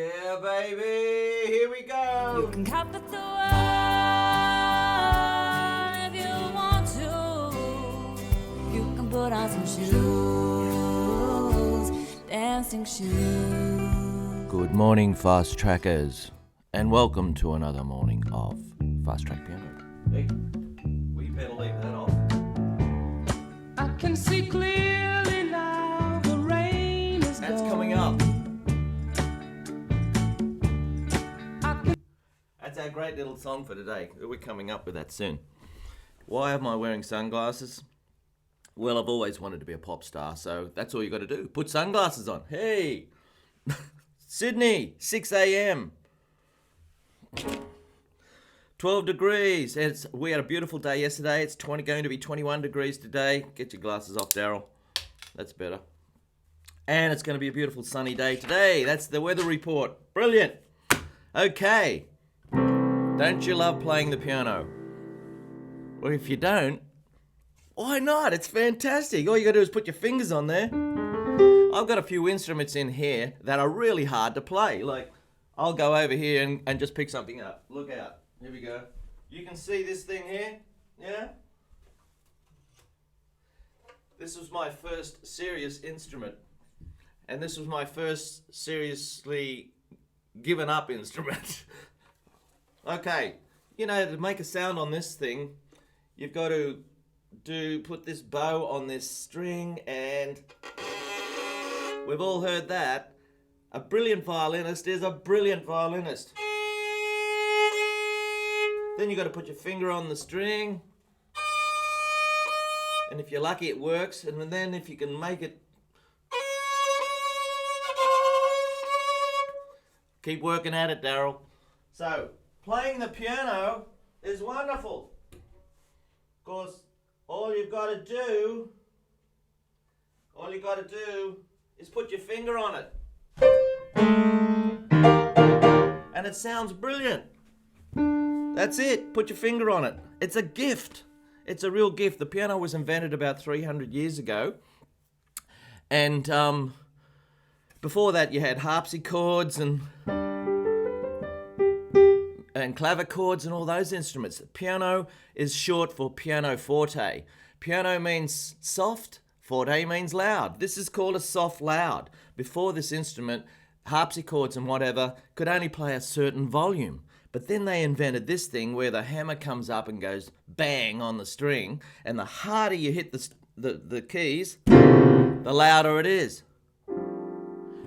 Yeah, baby, here we go. You can comfort the world if you want to. You can put on some shoes, dancing shoes. Good morning, Fast Trackers, and welcome to another morning of Fast Track Piano. Hey, we better leave that off. I can see clearly now the rain is That's gone. coming up. That's our great little song for today. We're coming up with that soon. Why am I wearing sunglasses? Well, I've always wanted to be a pop star, so that's all you got to do. Put sunglasses on. Hey, Sydney, 6 a.m. 12 degrees. We had a beautiful day yesterday. It's going to be 21 degrees today. Get your glasses off, Darryl. That's better. And it's going to be a beautiful sunny day today. That's the weather report. Brilliant. Okay. Don't you love playing the piano? Well, if you don't, why not? It's fantastic. All you got to do is put your fingers on there. I've got a few instruments in here that are really hard to play. Like, I'll go over here and just pick something up. Look out. Here we go. You can see this thing here? Yeah? This was my first serious instrument. And this was my first seriously given up instrument. Okay, you know, to make a sound on this thing, you've got to put this bow on this string, and we've all heard that. A brilliant violinist is a brilliant violinist. Then you've got to put your finger on the string, and if you're lucky it works, and then if you can make it, keep working at it, Darryl. So, playing the piano is wonderful. Of course, all you've got to do is put your finger on it. And it sounds brilliant. That's it. Put your finger on it. It's a gift. It's a real gift. The piano was invented about 300 years ago. And before that, you had harpsichords and clavichords and all those instruments. Piano is short for pianoforte. Piano means soft, forte means loud. This is called a soft loud. Before this instrument, harpsichords and whatever could only play a certain volume. But then they invented this thing where the hammer comes up and goes bang on the string, and the harder you hit the keys, the louder it is.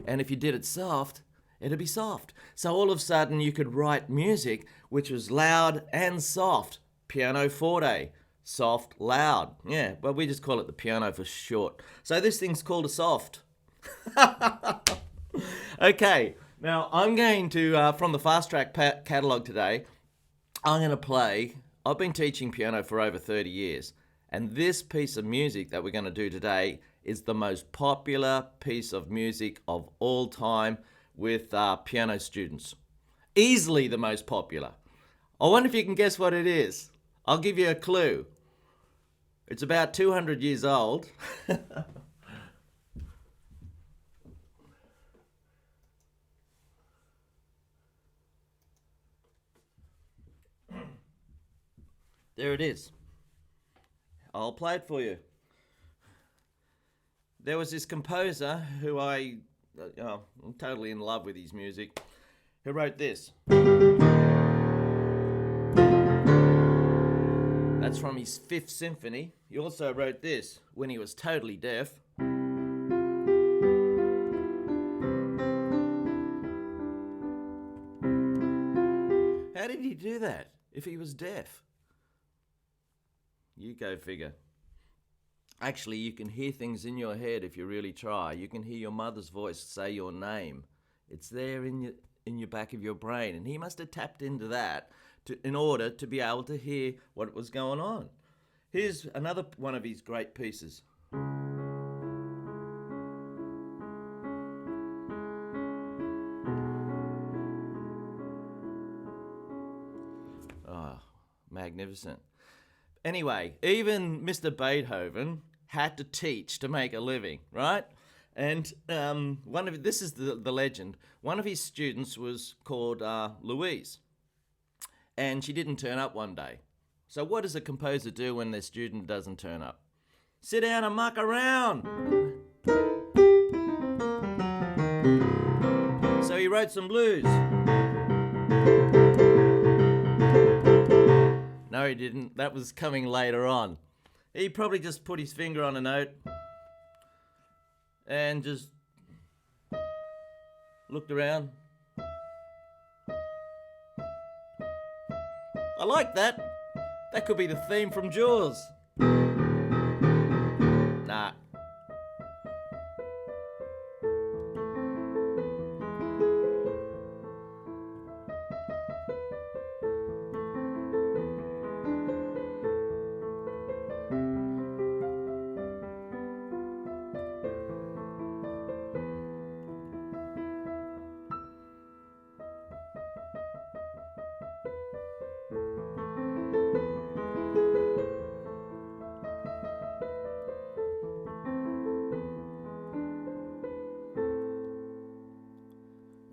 And if you did it soft, it'd be soft. So all of a sudden you could write music which was loud and soft. Pianoforte. Soft, loud. Yeah, but we just call it the piano for short. So this thing's called a soft. Okay, now I'm going to, from the Fast Track catalogue today, I'm going to play, I've been teaching piano for over 30 years, and this piece of music that we're going to do today is the most popular piece of music of all time with piano students. Easily the most popular. I wonder if you can guess what it is. I'll give you a clue. It's about 200 years old. There it is. I'll play it for you. There was this composer who I'm totally in love with his music, who wrote this. That's from his Fifth Symphony. He also wrote this when he was totally deaf. How did he do that if he was deaf? You go figure. Actually, you can hear things in your head if you really try. You can hear your mother's voice say your name. It's there in your back of your brain. And he must have tapped into that in order to be able to hear what was going on. Here's another one of his great pieces. Oh, magnificent. Anyway, even Mr. Beethoven had to teach to make a living, right? And this is the legend. One of his students was called Louise, and she didn't turn up one day. So what does a composer do when their student doesn't turn up? Sit down and muck around. So he wrote some blues. No, he didn't. That was coming later on. He probably just put his finger on a note and just looked around. I like that. That could be the theme from Jaws. Nah.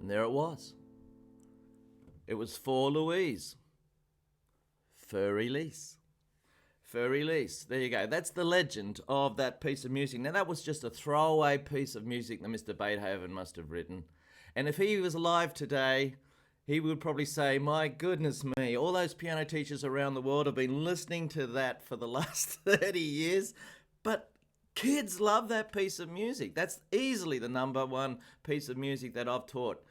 And there it was. It was for Louise. Furry Lease. Furry Lease. There you go. That's the legend of that piece of music. Now, that was just a throwaway piece of music that Mr. Beethoven must have written. And if he was alive today, he would probably say, my goodness me, all those piano teachers around the world have been listening to that for the last 30 years. But kids love that piece of music. That's easily the number one piece of music that I've taught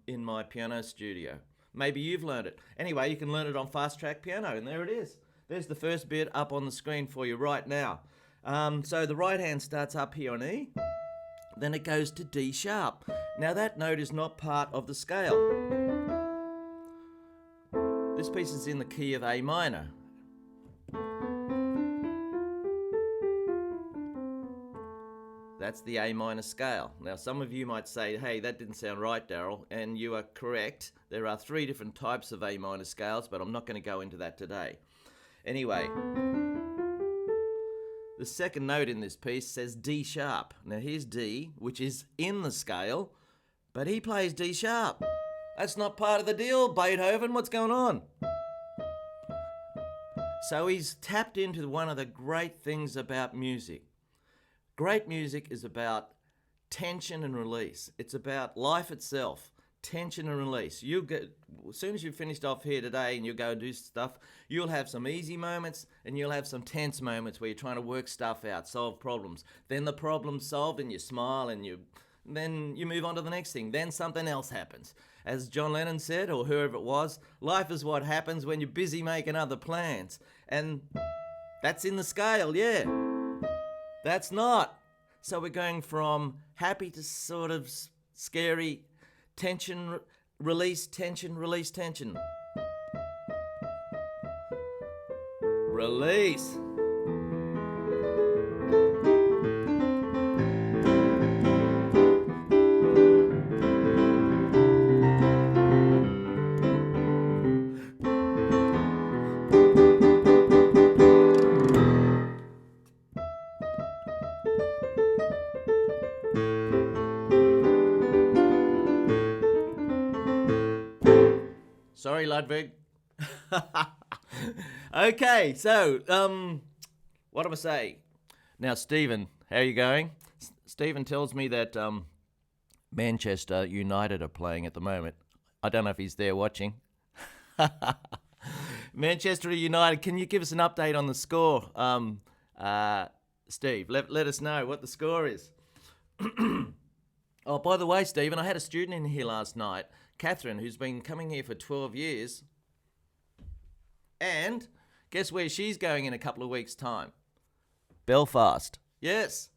in my piano studio. Maybe you've learned it. Anyway, you can learn it on Fast Track Piano, and there it is. There's the first bit up on the screen for you right now. So the right hand starts up here on E, then it goes to D sharp. Now that note is not part of the scale. This piece is in the key of A minor. That's the A minor scale. Now, some of you might say, hey, that didn't sound right, Darryl, and you are correct. There are 3 different types of A minor scales, but I'm not going to go into that today. Anyway, the second note in this piece says D sharp. Now, here's D, which is in the scale, but he plays D sharp. That's not part of the deal, Beethoven. What's going on? So he's tapped into one of the great things about music. Great music is about tension and release. It's about life itself, tension and release. As soon as you've finished off here today and you go and do stuff, you'll have some easy moments and you'll have some tense moments where you're trying to work stuff out, solve problems. Then the problem's solved and you smile and then you move on to the next thing. Then something else happens. As John Lennon said, or whoever it was, life is what happens when you're busy making other plans. And that's in the scale, yeah. That's not. So we're going from happy to sort of scary, tension, release, tension, release, tension. Release. Sorry, Ludwig. Okay, so, what do I say? Now, Stephen, how are you going? Stephen tells me that Manchester United are playing at the moment. I don't know if he's there watching. Manchester United, can you give us an update on the score? Steve, let us know what the score is. Oh, by the way, Stephen, I had a student in here last night, Catherine, who's been coming here for 12 years. And guess where she's going in a couple of weeks' time? Belfast. Yes.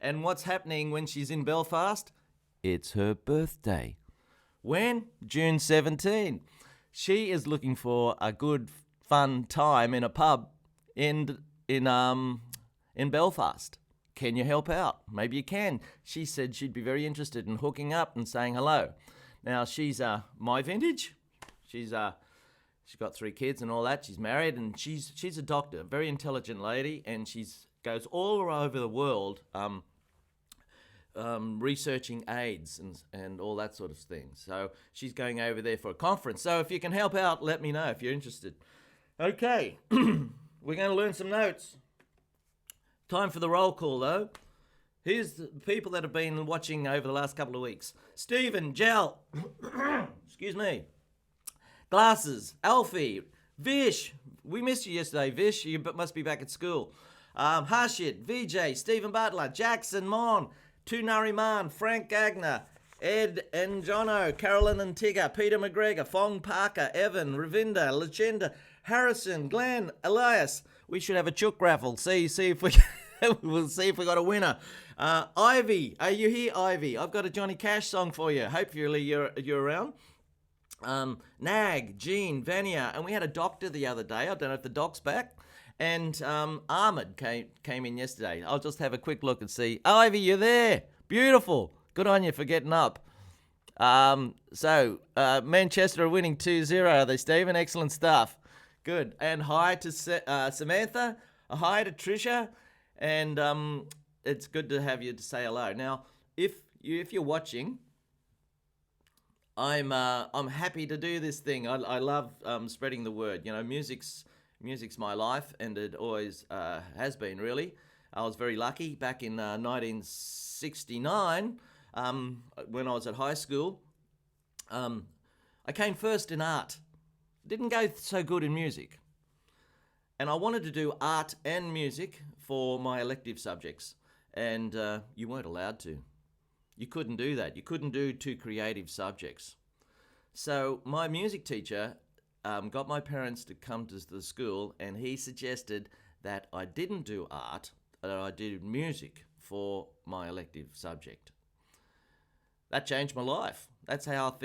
And what's happening when she's in Belfast? It's her birthday. When? June 17. She is looking for a good, fun time in a pub in Belfast. Can you help out? Maybe you can. She said she'd be very interested in hooking up and saying hello. Now, she's my vintage. She's got 3 kids and all that. She's married and she's a doctor, very intelligent lady, and goes all over the world researching AIDS and all that sort of thing. So she's going over there for a conference. So if you can help out, let me know if you're interested. Okay, we're going to learn some notes. Time for the roll call, though. Here's the people that have been watching over the last couple of weeks. Stephen, Jel, excuse me, Glasses, Alfie, Vish. We missed you yesterday, Vish. You must be back at school. Harshit, VJ, Stephen Butler, Jackson Mon, Tunariman, Frank Gagner, Ed and Jono, Carolyn and Tigger, Peter McGregor, Fong Parker, Evan, Ravinda, Lachinda, Harrison, Glenn, Elias. We should have a chook raffle. See if we we'll see if we got a winner. Ivy, are you here, Ivy? I've got a Johnny Cash song for you. Hopefully you're around. Nag, Jean, Vania, and we had a doctor the other day. I don't know if the doc's back. And Ahmed came in yesterday. I'll just have a quick look and see. Ivy, you're there. Beautiful. Good on you for getting up. Manchester are winning 2-0, are they, Stephen? Excellent stuff. Good. And hi to Samantha. Hi to Trisha. And it's good to have you to say hello. Now, if you're watching, I'm happy to do this thing. I love spreading the word. You know, music's my life, and it always has been, really. I was very lucky back in 1969 when I was at high school. I came first in art. Didn't go so good in music. And I wanted to do art and music for my elective subjects. And you weren't allowed to. You couldn't do that. You couldn't do two creative subjects. So my music teacher got my parents to come to the school, and he suggested that I didn't do art, that I did music for my elective subject. That changed my life. That's how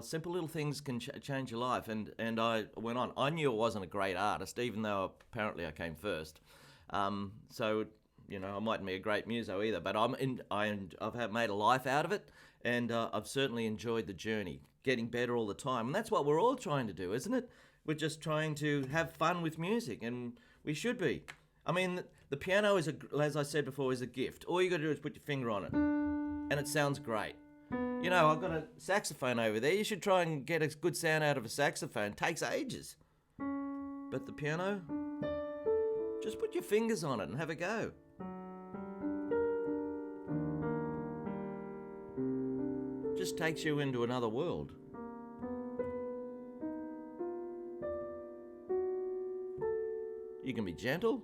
simple little things can change your life. And I went on. I knew I wasn't a great artist, even though apparently I came first. So, you know, I mightn't be a great muso either, but I've made a life out of it, and I've certainly enjoyed the journey, getting better all the time. And that's what we're all trying to do, isn't it? We're just trying to have fun with music, and we should be. I mean, the piano is, as I said before, is a gift. All you got to do is put your finger on it, and it sounds great. You know, I've got a saxophone over there. You should try and get a good sound out of a saxophone. It takes ages. But the piano, just put your fingers on it and have a go. Just takes you into another world. You can be gentle,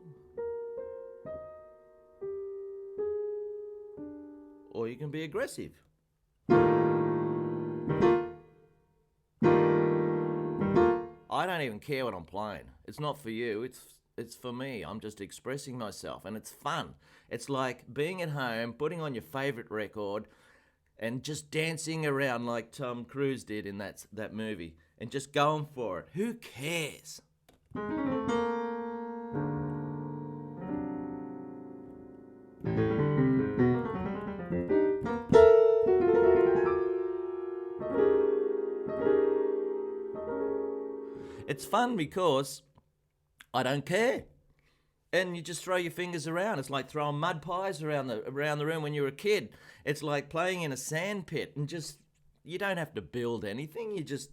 or you can be aggressive. I don't even care what I'm playing. It's not for you, it's for me. I'm just expressing myself, and it's fun. It's like being at home, putting on your favourite record, and just dancing around like Tom Cruise did in that movie, and just going for it. Who cares? It's fun because I don't care. And you just throw your fingers around. It's like throwing mud pies around the room when you were a kid. It's like playing in a sand pit, and you don't have to build anything. You just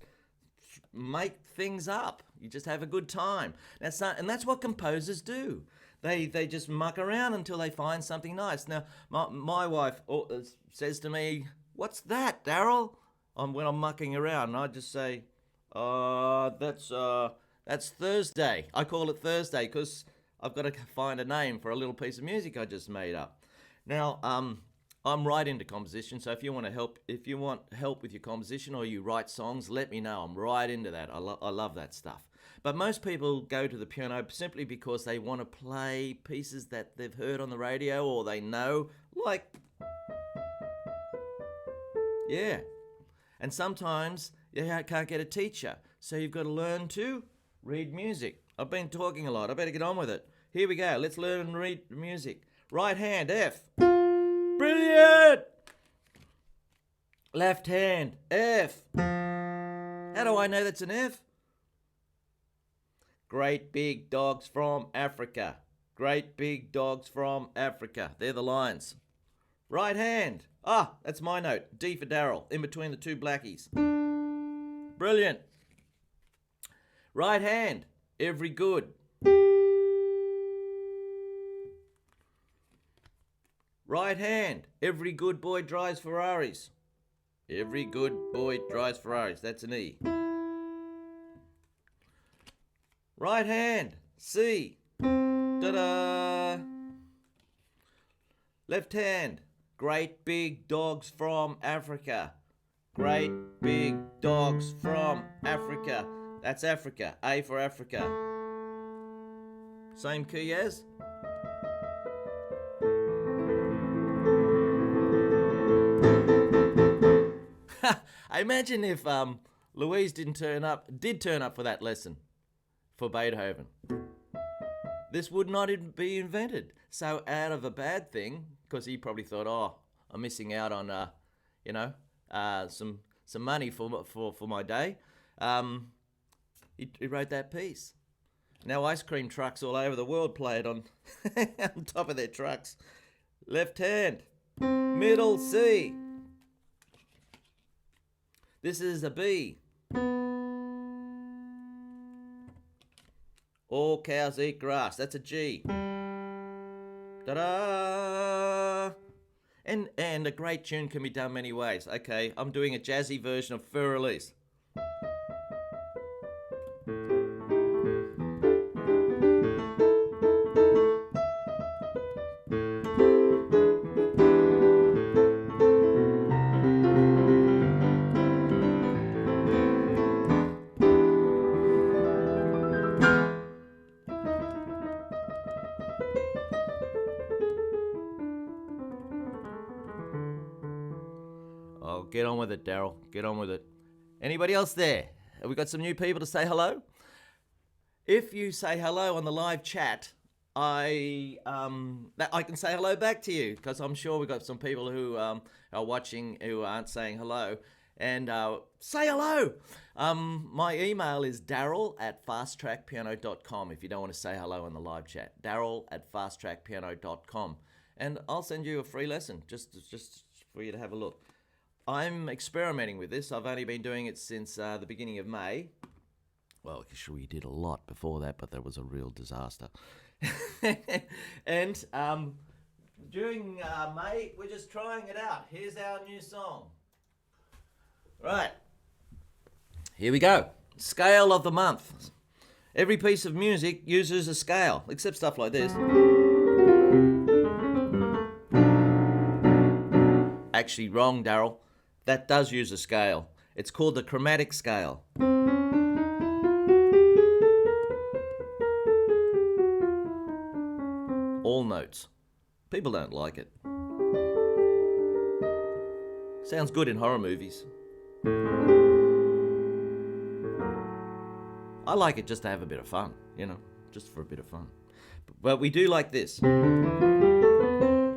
make things up. You just have a good time. And that's what composers do. They just muck around until they find something nice. Now, my wife says to me, "What's that, Darryl?" When I'm mucking around, and I just say, that's Thursday. I call it Thursday because I've got to find a name for a little piece of music I just made up. Now, I'm right into composition, so if you want help with your composition, or you write songs, let me know. I'm right into that. I love that stuff. But most people go to the piano simply because they want to play pieces that they've heard on the radio or they know, like, yeah. And sometimes you can't get a teacher, so you've got to learn to read music. I've been talking a lot. I better get on with it. Here we go. Let's learn and read music. Right hand, F. Brilliant! Left hand, F. How do I know that's an F? Great big dogs from Africa. Great big dogs from Africa. They're the lines. Right hand. Ah, that's my note. D for Darryl, in between the two blackies. Brilliant. Right hand. Every good. Right hand. Every good boy drives Ferraris. Every good boy drives Ferraris. That's an E. Right hand. C. Ta-da. Left hand. Great big dogs from Africa. Great big dogs from Africa. That's Africa. A for Africa. Same key as? I imagine if Louise did turn up for that lesson for Beethoven. This would not be invented. So out of a bad thing, because he probably thought, oh, I'm missing out on, some money for my day. He wrote that piece. Now ice cream trucks all over the world play it on on top of their trucks. Left hand, middle C. This is a B. All cows eat grass. That's a G. Ta-da! And a great tune can be done many ways. Okay, I'm doing a jazzy version of Fur Release. Oh, get on with it, Darryl. Get on with it. Anybody else there? Have we got some new people to say hello? If you say hello on the live chat, I can say hello back to you, because I'm sure we've got some people who are watching who aren't saying hello. And say hello. My email is darryl@fasttrackpiano.com if you don't want to say hello in the live chat. darryl@fasttrackpiano.com. And I'll send you a free lesson just for you to have a look. I'm experimenting with this. I've only been doing it since the beginning of May. Well, sure, we did a lot before that, but that was a real disaster. And during May, we're just trying it out. Here's our new song. Right. Here we go. Scale of the month. Every piece of music uses a scale, except stuff like this. Actually, wrong, Darryl. That does use a scale. It's called the chromatic scale. All notes. People don't like it. Sounds good in horror movies. I like it just to have a bit of fun, just for a bit of fun. But we do like this.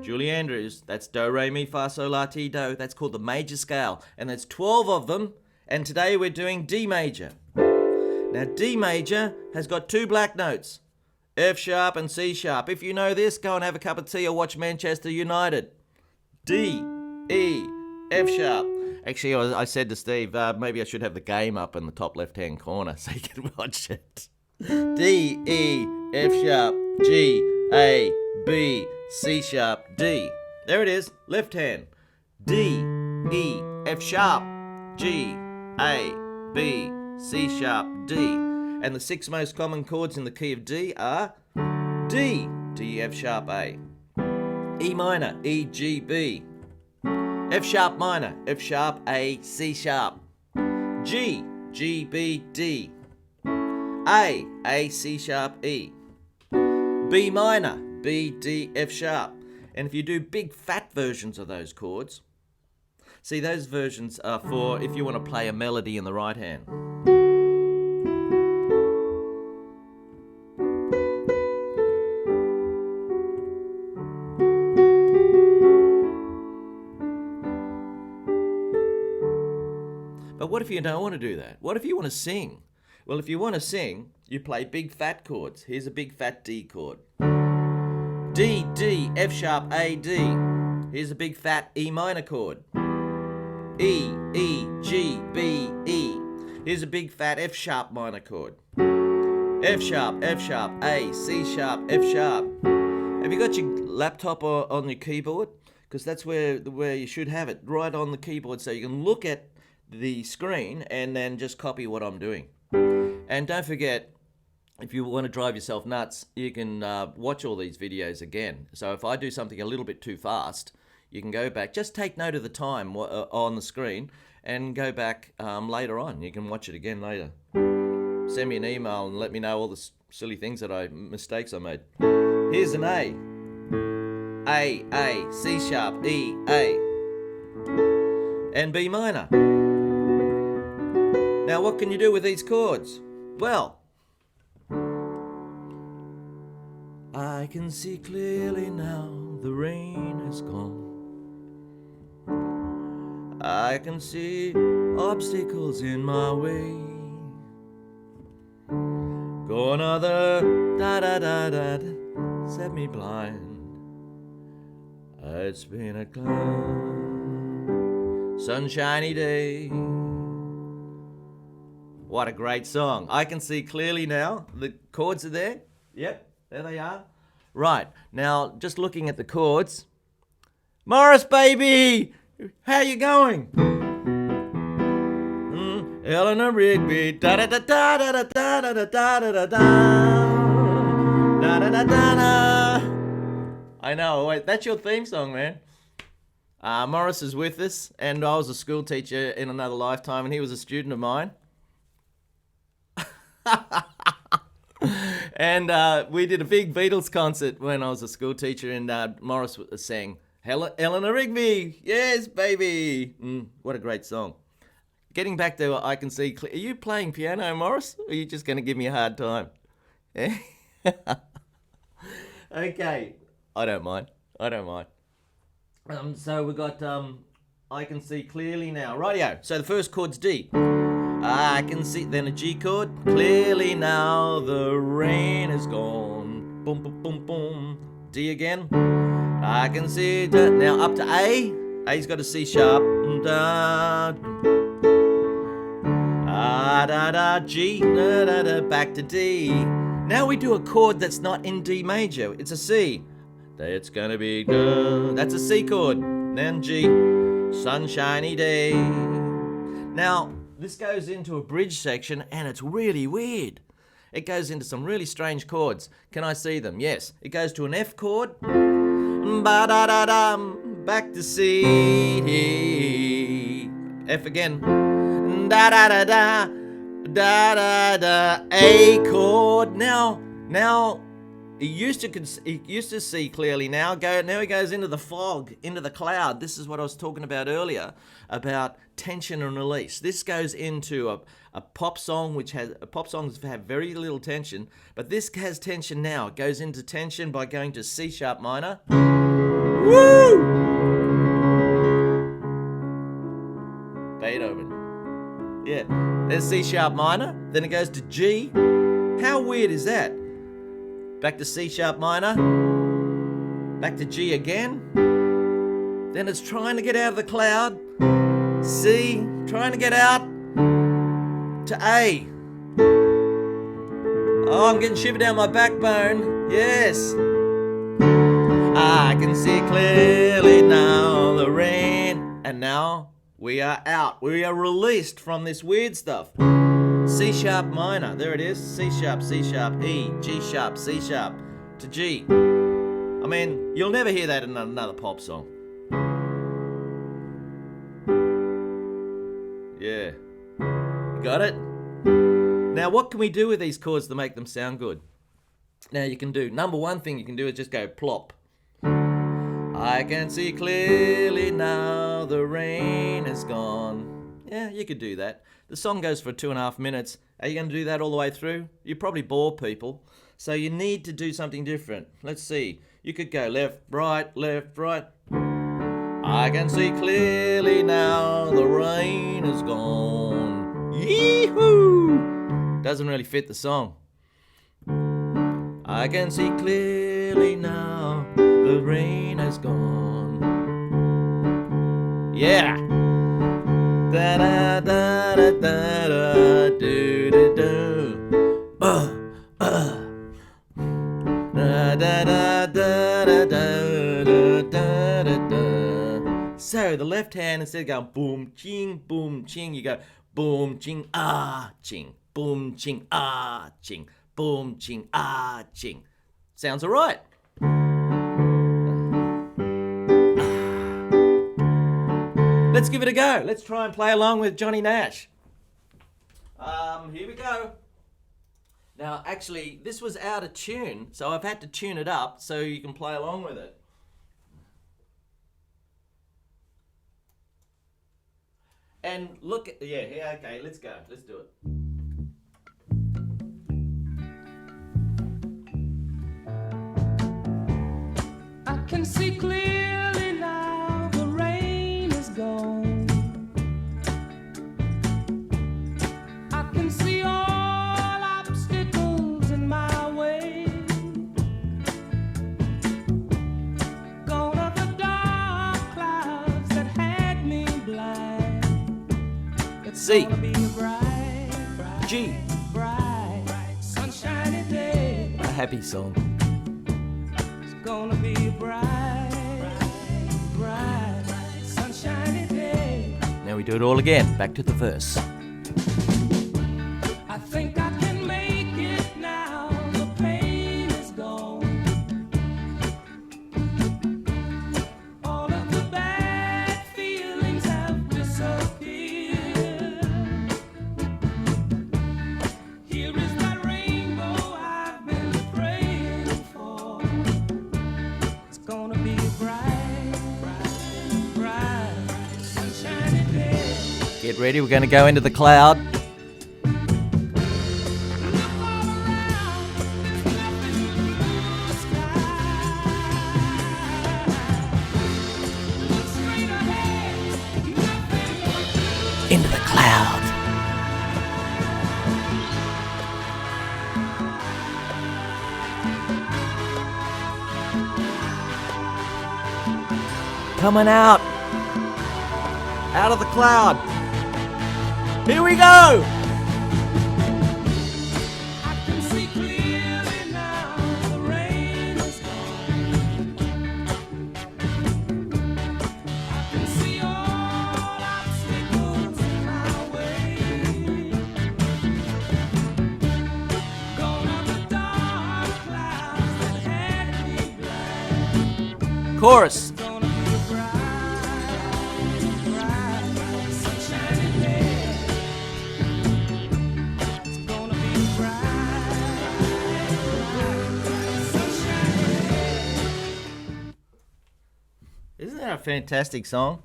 Julie Andrews, that's Do, Re, Mi, Fa, Sol, La, Ti, Do. That's called the major scale. And there's 12 of them. And today we're doing D major. Now, D major has got two black notes. F sharp and C sharp. If you know this, go and have a cup of tea or watch Manchester United. D, E, F sharp. Actually, I said to Steve, maybe I should have the game up in the top left-hand corner so you can watch it. D, E, F sharp, G, A, B, C sharp, D. There it is, left hand. D, E, F sharp, G, A, B, C sharp, D. And the 6 most common chords in the key of D are D, D, F sharp, A. E minor, E, G, B. F sharp minor, F sharp, A, C sharp. G, G, B, D. A, C sharp, E. B minor, B, D, F sharp. And if you do big fat versions of those chords, see, those versions are for if you want to play a melody in the right hand. But what if you don't want to do that? What if you want to sing? Well, if you want to sing, you play big fat chords. Here's a big fat D chord. D, D, F sharp, A, D. Here's a big fat E minor chord. E, E, G, B, E. Here's a big fat F sharp minor chord. F sharp, A, C sharp, F sharp. Have you got your laptop on your keyboard? Because that's where you should have it, right on the keyboard, so you can look at the screen and then just copy what I'm doing. And don't forget, if you want to drive yourself nuts, you can watch all these videos again. So if I do something a little bit too fast, you can go back. Just take note of the time on the screen and go back later on. You can watch it again later. Send me an email and let me know all the silly things mistakes I made. Here's an A. A, C sharp, E, A. And B minor. Now what can you do with these chords? Well, I can see clearly now the rain is gone. I can see obstacles in my way. Go another da-da-da-da, set me blind. It's been a cloud, sunshiny day. What a great song. I can see clearly now. The chords are there. Yep, there they are. Right, now just looking at the chords. Morris, baby! How you going? Eleanor Rigby, da da da da da da da da da da da da da da. I know. Wait, that's your theme song, man. Morris is with us, and I was a school teacher in another lifetime, and he was a student of mine. And we did a big Beatles concert when I was a school teacher, and Morris sang Eleanor Rigby, yes, baby. What a great song. Getting back to I Can See Clear. Are you playing piano, Morris? Or are you just going to give me a hard time? Okay. I don't mind. So we got I Can See Clearly Now. Rightio. So the first chord's D. I can see, then a G chord. Clearly now the rain is gone. Boom, boom, boom, boom. D again. I can see, now up to A. A's got a C sharp. Da, da, da, G, da, da, da, back to D. Now we do a chord that's not in D major. It's a C. It's gonna be, that's a C chord. Then G, sunshiny day. Now, this goes into a bridge section and it's really weird. It goes into some really strange chords. Can I see them? Yes. It goes to an F chord. Ba-da-da-dum, back to C. F again. Da-da-da-da, da-da-da, A chord. Now, he used to see clearly now he goes into the fog, into the cloud. This is what I was talking about earlier, about tension and release. This goes into a pop song, pop songs have very little tension, but this has tension now. It goes into tension by going to C sharp minor. Woo! Beethoven. Yeah, there's C sharp minor, then it goes to G. How weird is that? Back to C sharp minor, back to G again. Then it's trying to get out of the cloud. C, trying to get out to A. Oh, I'm getting shiver down my backbone. Yes. I can see clearly now the rain. And now we are out. We are released from this weird stuff. C sharp minor, there it is. C sharp, E, G sharp, C sharp to G. I mean, you'll never hear that in another pop song. Yeah. You got it? Now, what can we do with these chords to make them sound good? Now, you can do, number one thing you can do is just go plop. I can see clearly now the rain is gone. Yeah, you could do that. The song goes for 2.5 minutes. Are you going to do that all the way through? You probably bore people. So you need to do something different. Let's see. You could go left, right, left, right. I can see clearly now the rain is gone. Yee-hoo! Doesn't really fit the song. I can see clearly now the rain is gone. Yeah. Da da da da da da do do do. Da da da da da da da da da. So the left hand, instead of going boom ching, you go boom ching ah ching, boom ching ah ching, boom ching ah ching. Sounds alright. Let's give it a go. Let's try and play along with Johnny Nash. Here we go. Now, actually, this was out of tune, so I've had to tune it up so you can play along with it. And look at, yeah, okay, let's go. Let's do it. I can see clearly now, the rain is gone. I can see all obstacles in my way. Gone are the dark clouds that had me blind. It's C. gonna be a bright, bright, G. bright, sunshiny day. A happy song. Gonna be a bright, bright, sunshiny day. Now we do it all again. Back to the verse. I think I can make it now. The pain is gone. All of the bad feelings have disappeared. Here is that rainbow I've been praying for. It's gonna be a bright, bright, bright, sunshiny day. Get ready, we're going to go into the cloud. Into the cloud. Coming out. Out of the cloud. Here we go. I can see clearly now, the rain is gone. I can see all obstacles in my way. Gone are the dark clouds that had me blind. Chorus. Gonna be a bright, bright, sunshiny day. It's gonna be a bright, bright, sunshiny day. Isn't that a fantastic song?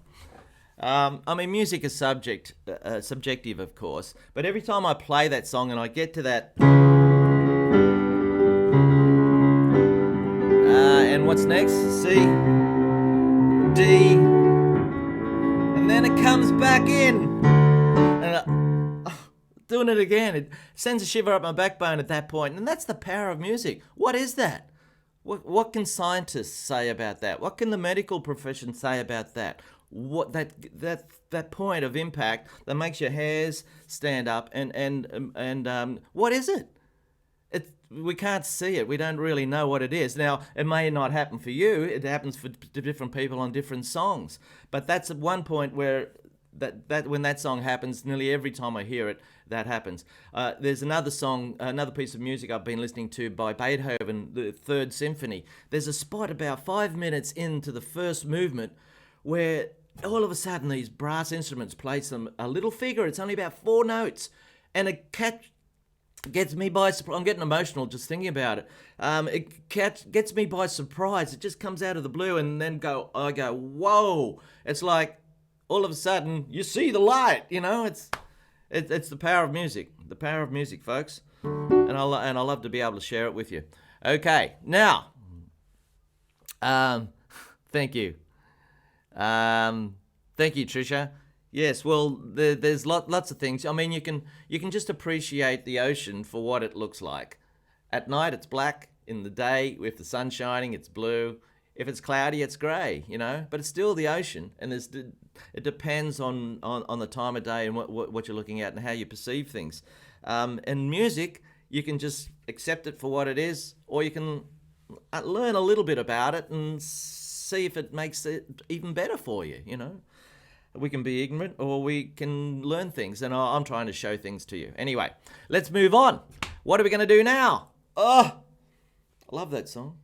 I mean, music is subjective, of course, but every time I play that song and I get to that, and what's next? C, D, and then it comes back in, and doing it again, it sends a shiver up my backbone at that point, and that's the power of music. What is that? What can scientists say about that? What can the medical profession say about that? What that point of impact that makes your hairs stand up and what is it? We can't see it. We don't really know what it is. Now, it may not happen for you. It happens for different people on different songs. But that's at one point where that when that song happens, nearly every time I hear it, that happens. There's another song, another piece of music I've been listening to by Beethoven, the Third Symphony. There's a spot about 5 minutes into the first movement where all of a sudden these brass instruments play a little figure. It's only about 4 notes, and it gets me by surprise. I'm getting emotional just thinking about it. It gets me by surprise. It just comes out of the blue, and then I go, whoa! It's like all of a sudden you see the light. You know, it's the power of music. The power of music, folks. And I love to be able to share it with you. Okay, now, thank you. Thank you, Tricia. Yes, well, there's lots of things. I mean, you can just appreciate the ocean for what it looks like. At night, it's black. In the day, if the sun's shining, it's blue. If it's cloudy, it's grey, you know. But it's still the ocean, and It depends on the time of day and what you're looking at and how you perceive things. In music, you can just accept it for what it is, or you can learn a little bit about it and see if it makes it even better for you, you know. We can be ignorant or we can learn things, and I'm trying to show things to you. Anyway, let's move on. What are we going to do now? Oh, I love that song.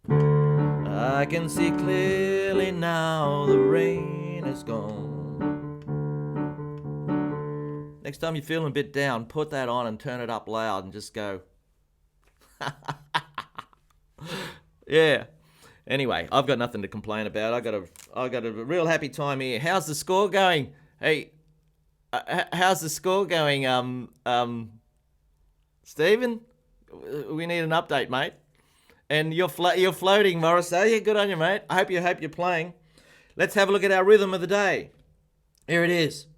I can see clearly now the rain is gone. Next time you're feeling a bit down, put that on and turn it up loud and just go. Yeah. Anyway, I've got nothing to complain about. I got a real happy time here. How's the score going? Hey, how's the score going? Stephen, we need an update, mate. And you're floating, Morris. Oh, yeah, good on you, mate. I hope you're playing. Let's have a look at our rhythm of the day. Here it is.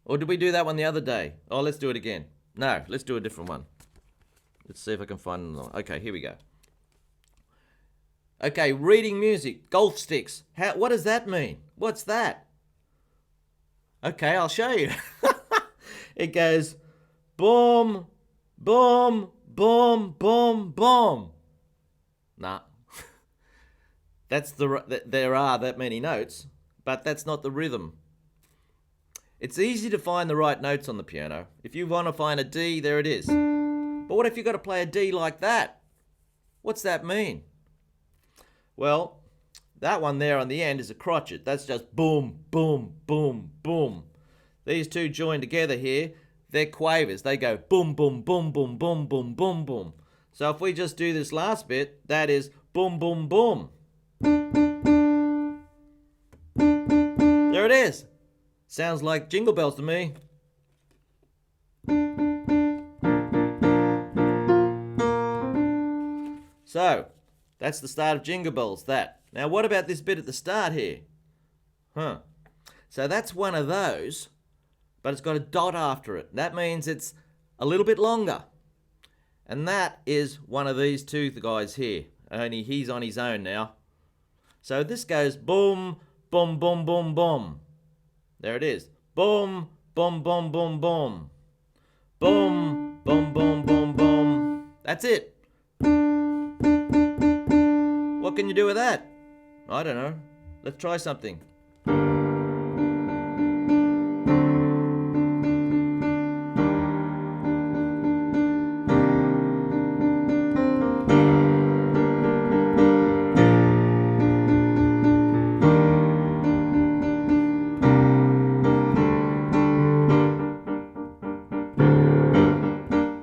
Or did we do that one the other day? Oh, let's do it again. No, let's do a different one. Let's see if I can find another one. Okay, here we go. Okay, reading music, golf sticks. What does that mean? What's that? Okay, I'll show you. It goes boom, boom, boom, boom, boom. Nah. There are that many notes, but that's not the rhythm. It's easy to find the right notes on the piano. If you want to find a D, there it is. But what if you've got to play a D like that? What's that mean? Well, that one there on the end is a crotchet. That's just boom, boom, boom, boom. These two join together here, they're quavers. They go boom, boom, boom, boom, boom, boom, boom, boom. So if we just do this last bit, that is boom, boom, boom. There it is. Sounds like Jingle Bells to me. So, that's the start of Jingle Bells, that. Now, what about this bit at the start here? So that's one of those, but it's got a dot after it. That means it's a little bit longer. And that is one of these two guys here. Only he's on his own now. So this goes boom, boom, boom, boom, boom. There it is. Boom, boom, boom, boom, boom. Boom, boom, boom, boom, boom. That's it. What can you do with that? I don't know. Let's try something.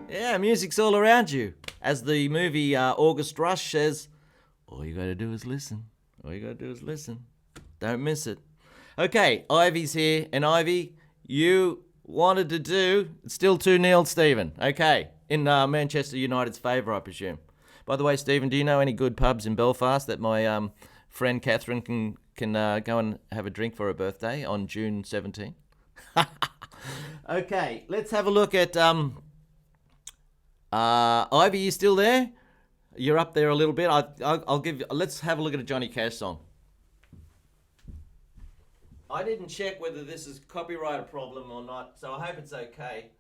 Yeah, music's all around you. As the movie August Rush says, all you gotta do is listen. All you gotta do is listen. Don't miss it. Okay, Ivy's here. And Ivy, you wanted to do... It's still 2-0, Stephen. Okay, in Manchester United's favour, I presume. By the way, Stephen, do you know any good pubs in Belfast that my friend Catherine can go and have a drink for her birthday on June 17? Okay, let's have a look at... Ivy, you still there? You're up there a little bit. I'll give. Let's have a look at a Johnny Cash song. I didn't check whether this is copyright a problem or not, so I hope it's okay.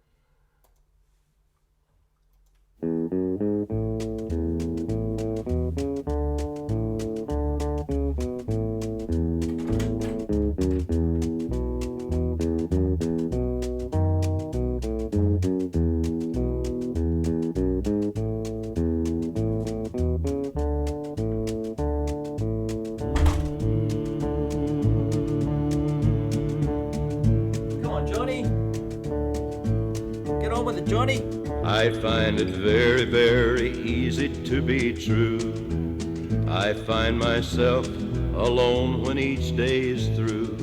Johnny? I find it very, very easy to be true. I find myself alone when each day is through.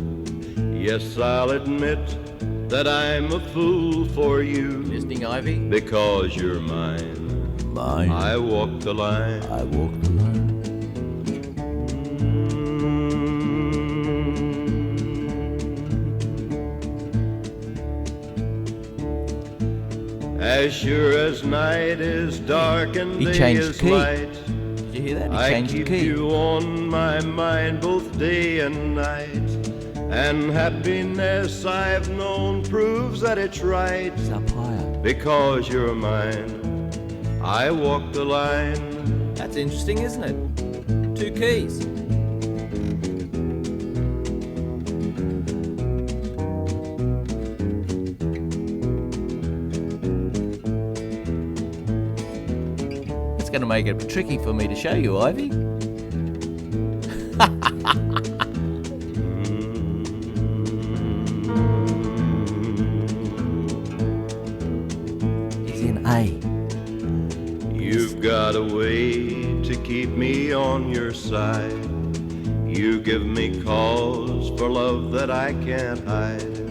Yes, I'll admit that I'm a fool for you. Listening, Ivy? Because you're mine. Mine. I walk the line. I walk the line. As sure as night is dark and He day changed is key. light, Did you hear that? He I changed keep key. you on my mind both day and night. And happiness I've known proves that it's right. It's up higher. Because you're mine, I walk the line. That's interesting, isn't it? 2 keys. It's going to make it tricky for me to show you, Ivy. He's in A. You've got a way to keep me on your side. You give me cause for love that I can't hide.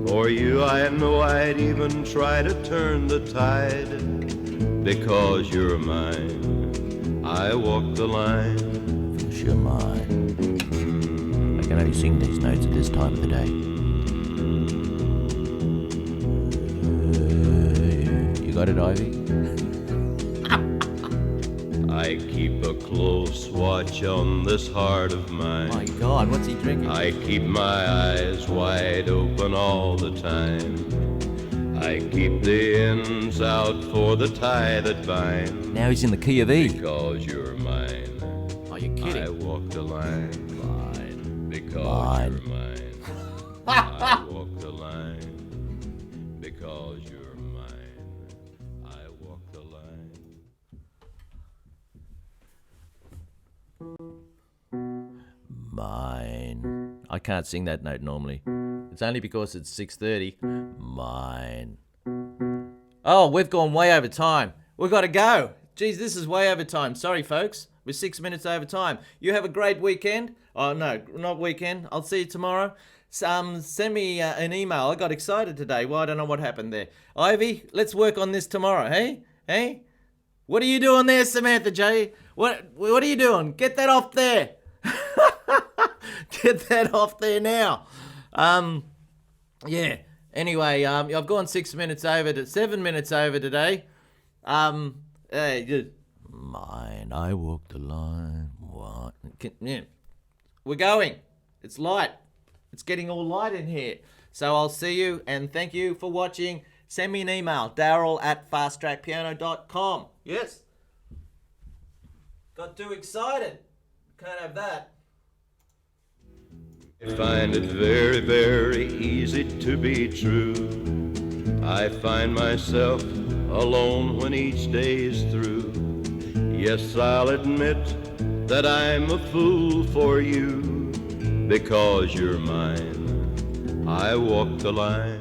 For you I know I'd even try to turn the tide. Because you're mine, I walk the line. Because you're mine. I can only sing these notes at this time of the day. You got it, Ivy? I keep a close watch on this heart of mine. My God, what's he drinking? I keep my eyes wide open all the time. I keep the ends out for the tie that binds. Now he's in the key of E. Because you're mine. Are you kidding? I walk the line. Mine. Because Mine. you're mine. I walk the line. Because you're mine. I walk the line. Mine. I can't sing that note normally. It's only because it's 6:30. Mine. Oh, we've gone way over time. We've got to go. Geez, this is way over time. Sorry, folks. We're 6 minutes over time. You have a great weekend. Oh, no, not weekend. I'll see you tomorrow. Send me an email. I got excited today. Well, I don't know what happened there. Ivy, let's work on this tomorrow, hey? Hey? What are you doing there, Samantha J? What are you doing? Get that off there. Get that off there now. Yeah. Anyway, I've gone 7 minutes over today. Mine, I walk the line. What? Yeah. We're going. It's light. It's getting all light in here. So I'll see you and thank you for watching. Send me an email, Darryl@fasttrackpiano.com. Yes. Got too excited. Can't have that. I find it very, very easy to be true. I find myself alone when each day is through. Yes, I'll admit that I'm a fool for you. Because you're mine, I walk the line.